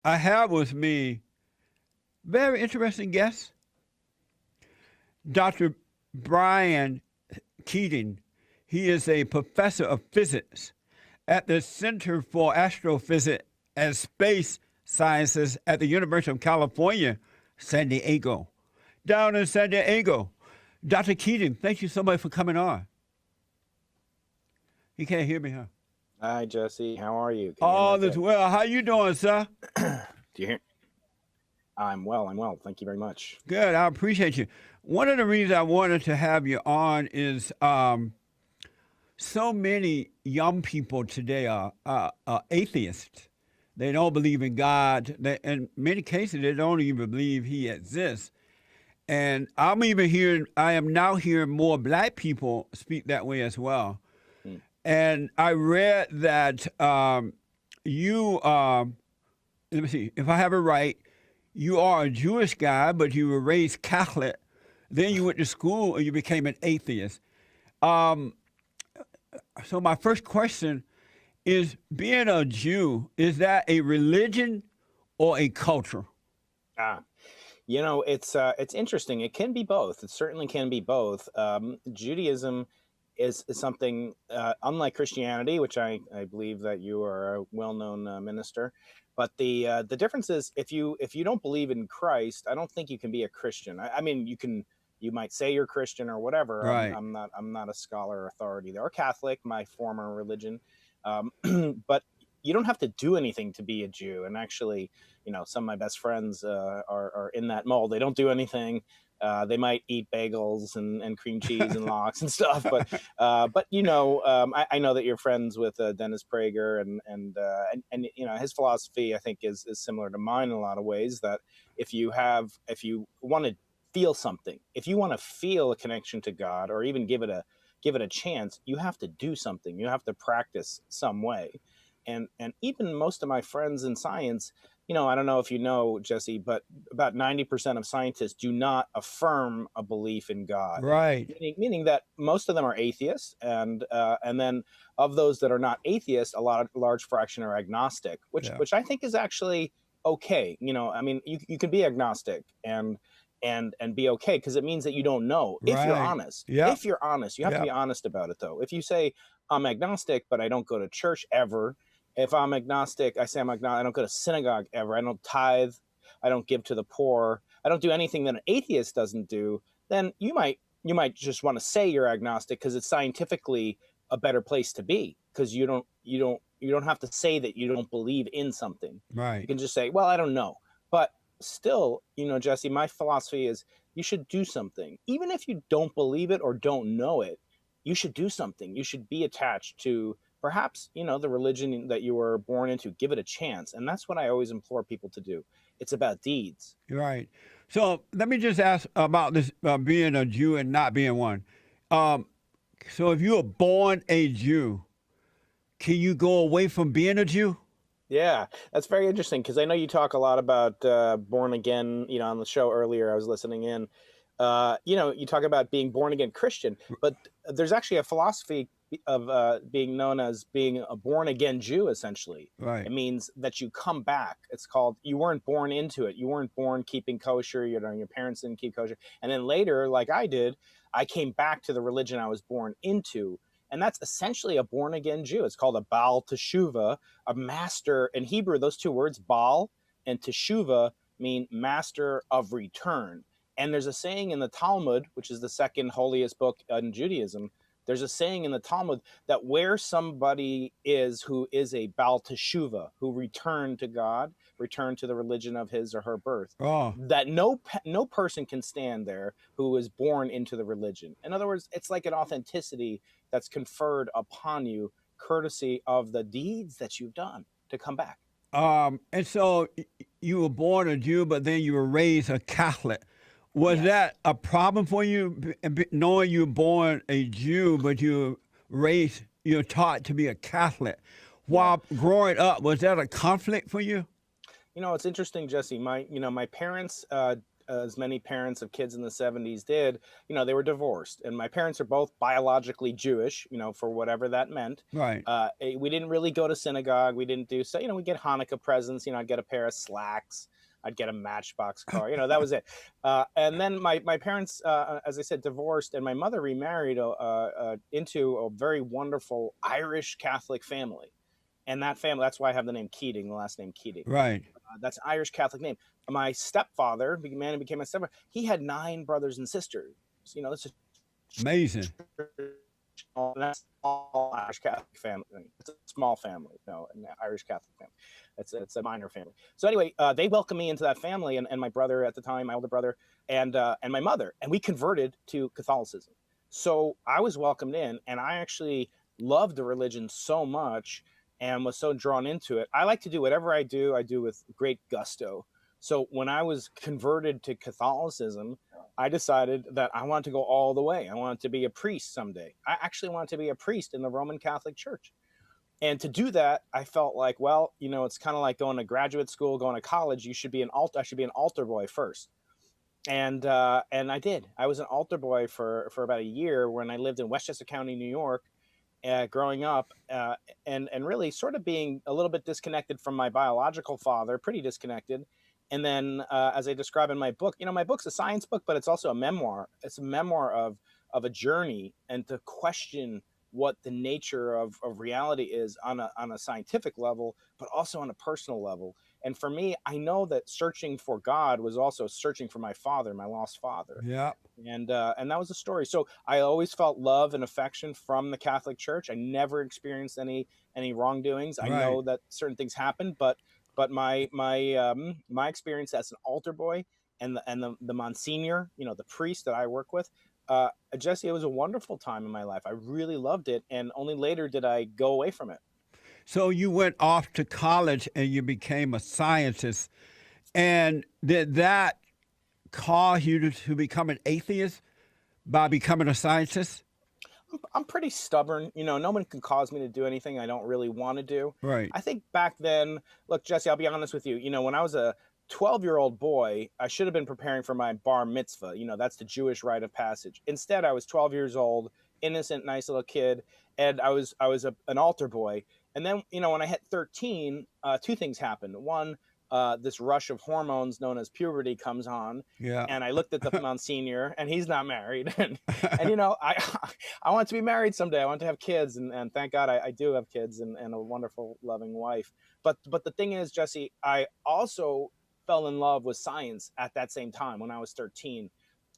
I have with me very interesting guest, Dr. Brian Keating. He is a professor of physics at the Center for Astrophysics and Space Sciences at the University of California, San Diego. Down in San Diego. Dr. Keating, thank you so much for coming on. You can't hear me, huh? Hi, Jesse. How are you? Can you hear me All is okay? well. How you doing, sir? Do you hear? I'm well. I'm well. Thank you very much. Good. I appreciate you. One of the reasons I wanted to have you on is so many young people today are atheists. They don't believe in God. In many cases, they don't even believe He exists. And I am now hearing more black people speak that way as well. Hmm. And I read that you, let me see, if I have it right, you are a Jewish guy, but you were raised Catholic. Then you went to school and you became an atheist. Um, so my first question is: being a Jew, is that a religion or a culture? Ah, it's interesting. It can be both. It certainly can be both. Judaism is something unlike Christianity, which I believe that you are a well-known minister. But the difference is if you don't believe in Christ, I don't think you can be a Christian. I mean, you might say you're Christian or whatever. Right. I'm not a scholar or authority there. Or Catholic, my former religion, um, but you don't have to do anything to be a Jew. And actually, some of my best friends are in that mold. They don't do anything. They might eat bagels and cream cheese and lox and stuff, but I know that you're friends with Dennis Prager and his philosophy I think is similar to mine in a lot of ways. That if you want to feel something, if you want to feel a connection to God or even give it a chance, you have to do something. You have to practice some way. And even most of my friends in science, I don't know if you know, Jesse, but about 90% of scientists do not affirm a belief in God. Right. Meaning that most of them are atheists, and then of those that are not atheists, large fraction are agnostic, which Yeah. which I think is actually okay. I mean, you can be agnostic and be okay because it means that you don't know if you're Right. honest. Yep. If you're honest, you have to be Yep. honest about it though. If you say I'm agnostic but I don't go to church ever, if I'm agnostic, I say I'm agnostic, I don't go to synagogue ever, I don't tithe, I don't give to the poor, I don't do anything that an atheist doesn't do, then you might just want to say you're agnostic because it's scientifically a better place to be because you don't have to say that you don't believe in something. You Right. can just say, well, I don't know. But still, Jesse, my philosophy is you should do something. Even if you don't believe it or don't know it, you should do something. You should be attached to perhaps, the religion that you were born into. Give it a chance. And that's what I always implore people to do. It's about deeds. Right. So let me just ask about this being a Jew and not being one. Um, so if you were born a Jew, can you go away from being a Jew? Yeah, that's very interesting because I know you talk a lot about born again. On the show earlier, I was listening in. You talk about being born again Christian, but there's actually a philosophy of being known as being a born again Jew. Essentially, it Right. means that you come back. It's called you weren't born into it. You weren't born keeping kosher. Your parents didn't keep kosher, and then later, like I did, I came back to the religion I was born into. And that's essentially a born again Jew. It's called a Baal Teshuvah, a master. In Hebrew, those two words, Baal and Teshuvah, mean master of return. And there's a saying in the Talmud, which is the second holiest book in Judaism. There's a saying in the Talmud that where somebody is who is a Baal Teshuvah, who returned to God, returned to the religion of his or her birth, Oh, that no person can stand there who is born into the religion. In other words, it's like an authenticity that's conferred upon you courtesy of the deeds that you've done to come back. and so you were born a Jew, but then you were raised a Catholic. Was Yes. that a problem for you, knowing you were born a Jew, but you're taught to be a Catholic? Yeah. While growing up, was that a conflict for you? It's interesting, Jesse. My parents as many parents of kids in the 70s did, they were divorced. And my parents are both biologically Jewish, for whatever that meant. Right. We didn't really go to synagogue. We didn't do so. We get Hanukkah presents. I'd get a pair of slacks. I'd get a Matchbox car. That was it. And then my parents, as I said, divorced, and my mother remarried into a very wonderful Irish Catholic family. And that family, that's why I have the name Keating, the last name Keating. Right. That's an Irish Catholic name. My stepfather, the man who became my stepfather, he had 9 brothers and sisters. This is Amazing. that's all Irish Catholic family. It's a small family, an Irish Catholic family. It's a minor family. So anyway, they welcomed me into that family, and my brother at the time, my older brother, and my mother, and we converted to Catholicism. So I was welcomed in, and I actually loved the religion so much and was so drawn into it. I like to do whatever I do with great gusto. So when I was converted to Catholicism, I decided that I wanted to go all the way. I wanted to be a priest someday. I actually wanted to be a priest in the Roman Catholic Church. And to do that, I felt like, well, it's kind of like going to graduate school, going to college. I should be an altar boy first. And I did. I was an altar boy for about a year when I lived in Westchester County, New York. Growing up, and really sort of being a little bit disconnected from my biological father, pretty disconnected. And then, as I describe in my book, my book's a science book, but it's also a memoir. It's a memoir of a journey, and to question what the nature of reality is on a scientific level, but also on a personal level. And for me, I know that searching for God was also searching for my father, my lost father. Yeah. And that was the story. So I always felt love and affection from the Catholic Church. I never experienced any wrongdoings. I know that certain things happen, but my experience as an altar boy and the Monsignor, the priest that I work with, Jesse, it was a wonderful time in my life. I really loved it, and only later did I go away from it. So you went off to college and you became a scientist. And did that cause you to become an atheist by becoming a scientist? I'm pretty stubborn. No one can cause me to do anything I don't really want to do. Right. I think back then, look, Jesse, I'll be honest with you. When I was a 12-year-old boy, I should have been preparing for my bar mitzvah. That's the Jewish rite of passage. Instead, I was 12 years old, innocent, nice little kid, and I was an altar boy. And then, when I hit 13, 2 things happened. One, this rush of hormones known as puberty comes on. Yeah. And I looked at the Monsignor, and he's not married. and I want to be married someday. I want to have kids. And thank God I do have kids and a wonderful, loving wife. But the thing is, Jesse, I also fell in love with science at that same time when I was 13.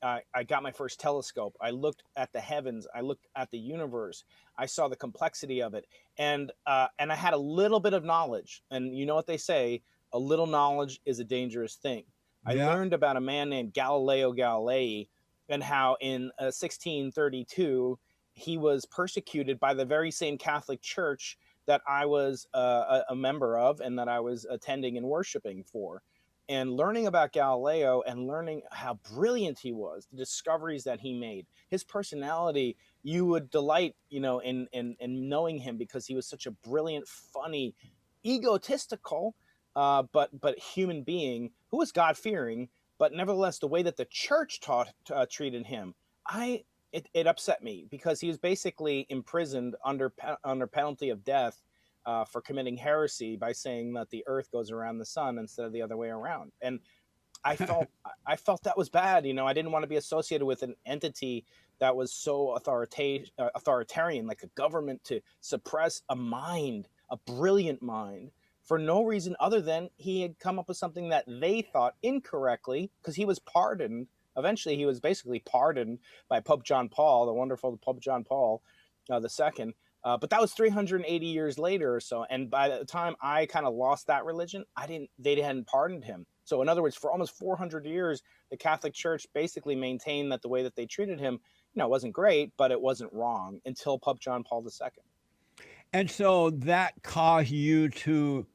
I got my first telescope. I looked at the heavens. I looked at the universe. I saw the complexity of it. And I had a little bit of knowledge. And you know what they say, a little knowledge is a dangerous thing. I learned about a man named Galileo Galilei and how in 1632, he was persecuted by the very same Catholic Church that I was a member of and that I was attending and worshiping for. And learning about Galileo and learning how brilliant he was, the discoveries that he made, his personality, you would delight, in knowing him because he was such a brilliant, funny, egotistical, but human being who was God-fearing, but nevertheless, the way that the church treated him, it upset me because he was basically imprisoned under penalty of death for committing heresy by saying that the earth goes around the sun instead of the other way around. And I felt that was bad. I didn't want to be associated with an entity that was so authoritarian, like a government, to suppress a mind, a brilliant mind, for no reason other than he had come up with something that they thought incorrectly, because he was pardoned. Eventually, he was basically pardoned by Pope John Paul, the wonderful Pope John Paul II. But that was 380 years later or so. And by the time I kind of lost that religion, they hadn't pardoned him. So in other words, for almost 400 years, the Catholic Church basically maintained that the way that they treated him, wasn't great, but it wasn't wrong until Pope John Paul II. And so that caused you to,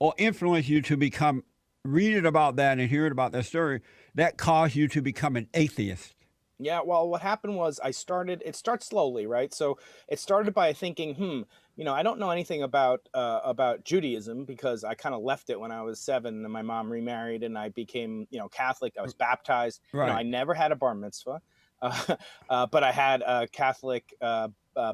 or influenced you to reading about that and hearing about that story, that caused you to become an atheist. Yeah, well, what happened was it starts slowly, right? So it started by thinking, I don't know anything about Judaism because I kind of left it when I was 7 and my mom remarried and I became, Catholic. I was baptized. I Right. never had a bar mitzvah, uh, but I had a Catholic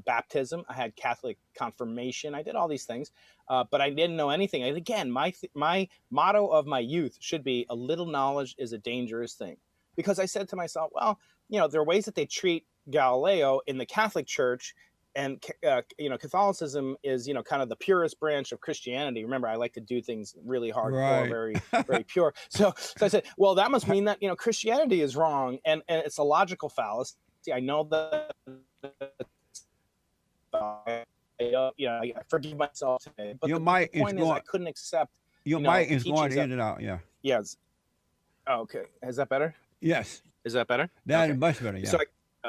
baptism. I had Catholic confirmation. I did all these things, but I didn't know anything. And again, my motto of my youth should be a little knowledge is a dangerous thing. Because I said to myself, well, there are ways that they treat Galileo in the Catholic Church, and Catholicism is kind of the purest branch of Christianity. Remember, I like to do things really hardcore, Right. very very pure. So I said, well, that must mean that Christianity is wrong, and it's a logical fallacy. I know that. I forgive myself today, but Your the mic is point is, I going. couldn't accept Your mic is going teachings that. in and out. Yeah. Yes. Oh, okay. Is that better? Yes. Is that better? That is Okay. much better. Yeah. So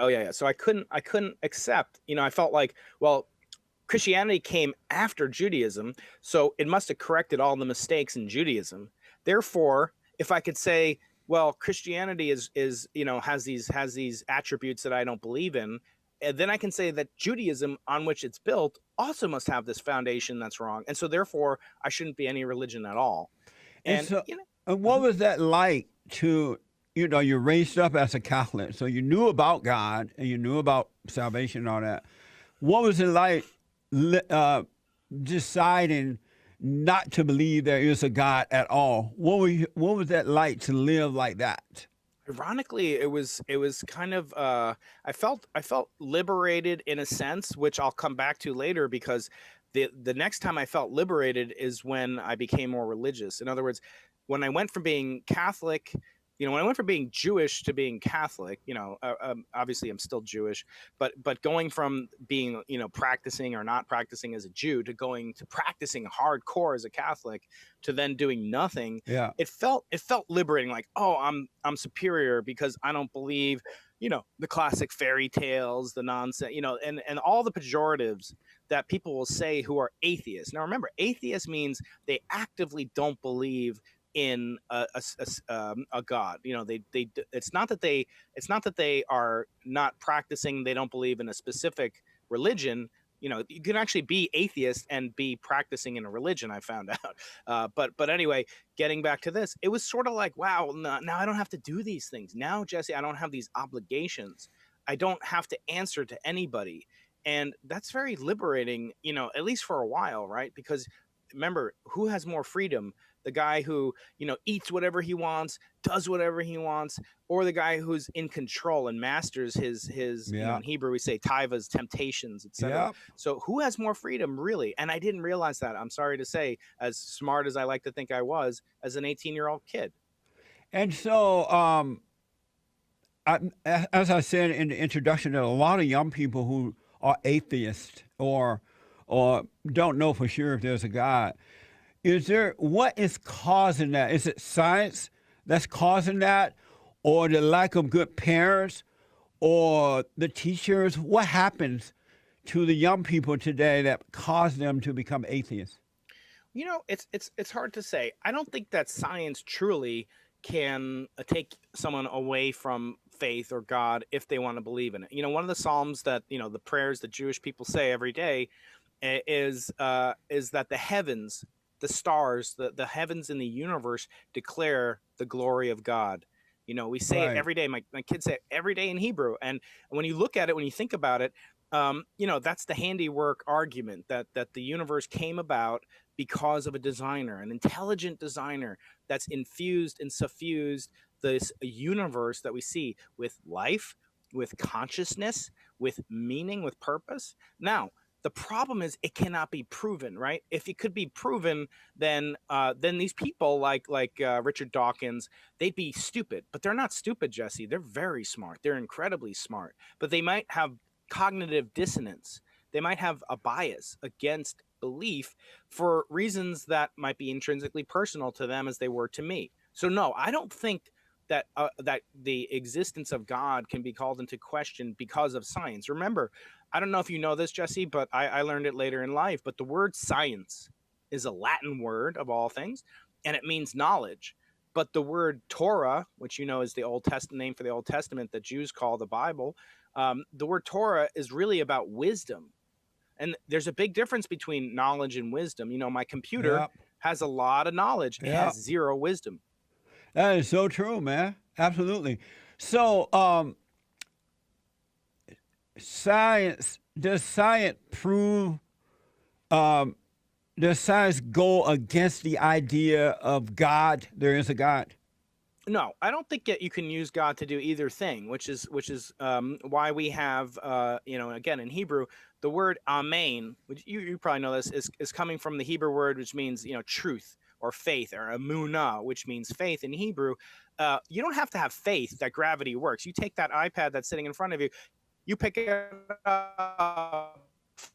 yeah. So I couldn't accept, I felt like, well, Christianity came after Judaism, so it must have corrected all the mistakes in Judaism. Therefore, if I could say, well, Christianity is has these attributes that I don't believe in, and then I can say that Judaism, on which it's built, also must have this foundation that's wrong, and so therefore I shouldn't be any religion at all. And And so, and what was that like to, you're raised up as a Catholic, so you knew about God and you knew about salvation and all that. What was it like deciding not to believe there is a God at all? What was that like to live like that? Ironically, it was kind of I felt liberated in a sense, which I'll come back to later, because the next time I felt liberated is when I became more religious. In other words, when I went from being Catholic, when I went from being Jewish to being Catholic, obviously I'm still Jewish, but going from being practicing or not practicing as a Jew to going to practicing hardcore as a Catholic to then doing nothing, Yeah. it felt liberating. Like, oh, I'm superior because I don't believe the classic fairy tales, the nonsense, and all the pejoratives that people will say who are atheists. Now remember, atheist means they actively don't believe in a god. It's not that they are not practicing, they don't believe in a specific religion. You can actually be atheist and be practicing in a religion, I found out. But anyway, getting back to this, it was sort of like, wow, now I don't have to do these things now, Jesse. I don't have these obligations. I don't have to answer to anybody, and that's very liberating, at least for a while, right? Because remember, who has more freedom? The guy who eats whatever he wants, does whatever he wants, or the guy who's in control and masters his Yeah. in Hebrew we say taivas, temptations, etc. Yeah. So who has more freedom, really? And I didn't realize that, I'm sorry to say, as smart as I like to think I was as an 18-year-old kid. And so, as I said in the introduction, there are a lot of young people who are atheists or don't know for sure if there's a God. What is causing that? Is it science that's causing that, or the lack of good parents, or the teachers? What happens to the young people today that cause them to become atheists? It's hard to say. I don't think that science truly can take someone away from faith or God if they want to believe in it. One of the psalms that the prayers that Jewish people say every day is that the heavens, the stars, the heavens in the universe declare the glory of God. We say it Right. every day. My kids say it every day in Hebrew. And when you look at it, when you think about it, that's the handiwork argument that the universe came about because of a designer, an intelligent designer that's infused and suffused this universe that we see with life, with consciousness, with meaning, with purpose. Now, the problem is it cannot be proven, right? If it could be proven, then these people like Richard Dawkins, they'd be stupid. But they're not stupid, Jesse. They're very smart. They're incredibly smart. But they might have cognitive dissonance. They might have a bias against belief for reasons that might be intrinsically personal to them as they were to me. So no, I don't think that the existence of God can be called into question because of science. Remember, I don't know if you know this, Jesse, but I learned it later in life. But the word science is a Latin word of all things, and it means knowledge. But the word Torah, which you know is the Old Testament name for the Old Testament that Jews call the Bible, the word Torah is really about wisdom. And there's a big difference between knowledge and wisdom. You know, my computer Yeah. has a lot of knowledge, it Yeah. has zero wisdom. That is so true, man. Absolutely. So, science, does science prove, um, does science go against the idea of God? There is a God. No, I don't think that you can use God to do either thing, which is why we have you know, again in Hebrew the word amen, which you probably know this is coming from the Hebrew word which means, you know, truth or faith, or emunah, which means faith in Hebrew. You don't have to have faith that gravity works. You take that iPad that's sitting in front of you, you pick it up.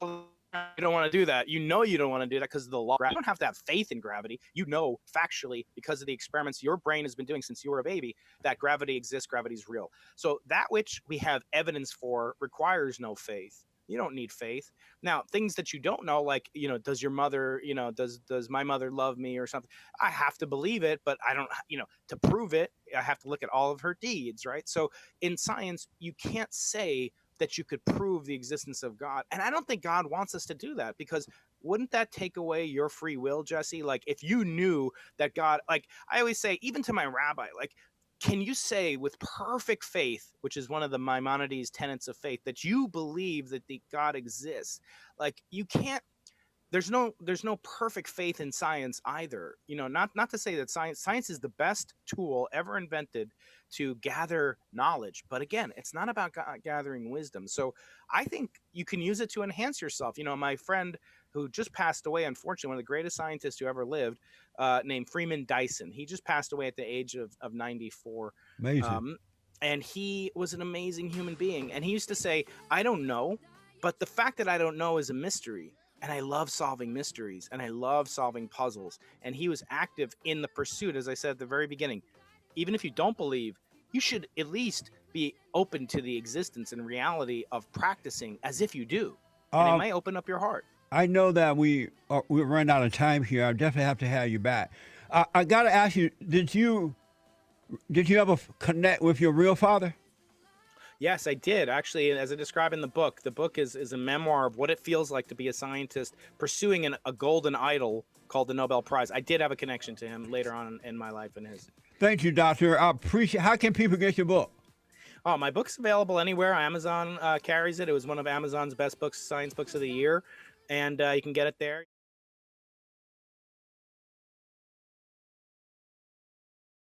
You don't want to do that. You know you don't want to do that because of the law. You don't have to have faith in gravity. You know factually, because of the experiments your brain has been doing since you were a baby, that gravity exists, gravity is real. So that which we have evidence for requires no faith. You don't need faith. Now, things that you don't know, like, you know, does your mother, you know, does my mother love me or something? I have to believe it, but I don't, you know, to prove it, I have to look at all of her deeds, right? So in science, you can't say that you could prove the existence of God. And I don't think God wants us to do that, because wouldn't that take away your free will, Jesse? Like, if you knew that God, like I always say, even to my rabbi, like, can you say with perfect faith, which is one of the Maimonides tenets of faith, that you believe that the God exists? Like, you can't, there's no perfect faith in science either. You know, not to say that science is the best tool ever invented to gather knowledge, but again, it's not about gathering wisdom. So I think you can use it to enhance yourself. You know, my friend who just passed away, unfortunately, one of the greatest scientists who ever lived, named Freeman Dyson, he just passed away at the age of 94. Amazing. And he was an amazing human being, and he used to say, I don't know, but the fact that I don't know is a mystery. And I love solving mysteries, and I love solving puzzles. And he was active in the pursuit, as I said at the very beginning. Even if you don't believe, you should at least be open to the existence and reality of practicing as if you do. And it Um, might open up your heart. I know that we run out of time here. I definitely have to have you back. I got to ask you, did you ever connect with your real father? Yes, I did. Actually, as I describe in the book is a memoir of what it feels like to be a scientist pursuing a golden idol called the Nobel Prize. I did have a connection to him later on in my life and his. Thank you, Doctor. I appreciate. How can people get your book? Oh, my book's available anywhere. Amazon carries it. It was one of Amazon's best books, science books of the year, and you can get it there.